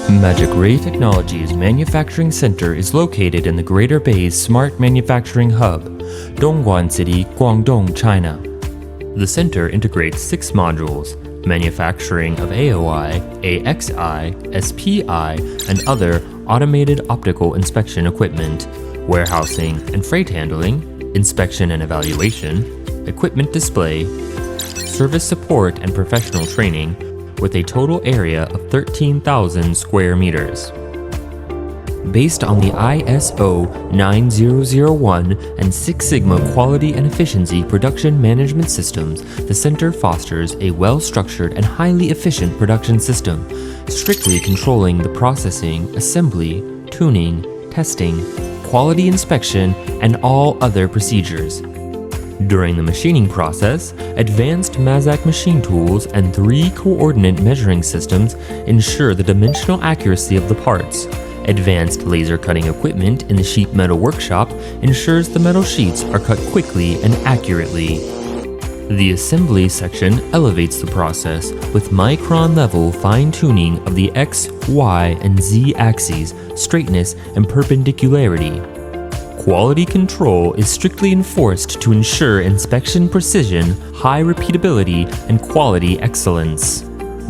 MagicRay Technology's manufacturing center is located in the Greater Bay's Smart Manufacturing Hub, Dongguan City, Guangdong, China. The center integrates 6 modules: manufacturing of AOI, AXI, SPI, and other automated optical inspection equipment, warehousing and freight handling, inspection and evaluation, equipment display, service support and professional training, with a total area of 13,000 square meters. Based on the ISO 9001 and Six Sigma quality and efficiency production management systems, the center fosters a well-structured and highly efficient production system, strictly controlling the processing, assembly, tuning, testing, quality inspection, and all other procedures. During the machining process, advanced Mazak machine tools and 3 coordinate measuring systems ensure the dimensional accuracy of the parts. Advanced laser cutting equipment in the sheet metal workshop ensures the metal sheets are cut quickly and accurately. The assembly section elevates the process with micron-level fine-tuning of the X, Y, and Z axes, straightness, and perpendicularity. Quality control is strictly enforced to ensure inspection precision, high repeatability, and quality excellence.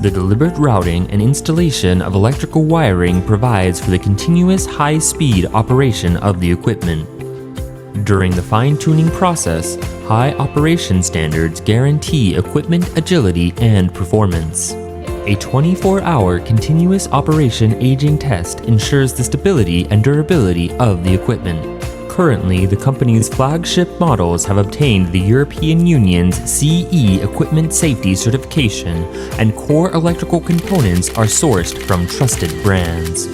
The deliberate routing and installation of electrical wiring provides for the continuous high-speed operation of the equipment. During the fine-tuning process, high operation standards guarantee equipment agility and performance. A 24-hour continuous operation aging test ensures the stability and durability of the equipment. Currently, the company's flagship models have obtained the European Union's CE Equipment Safety Certification, and core electrical components are sourced from trusted brands.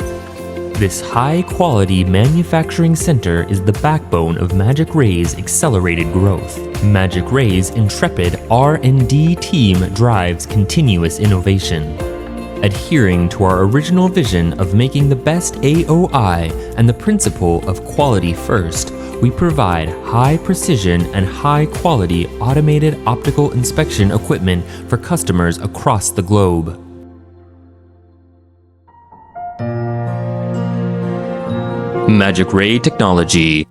This high-quality manufacturing center is the backbone of MagicRay's accelerated growth. MagicRay's intrepid R&D team drives continuous innovation. Adhering to our original vision of making the best AOI and the principle of quality first, we provide high-precision and high-quality automated optical inspection equipment for customers across the globe. MagicRay Technology.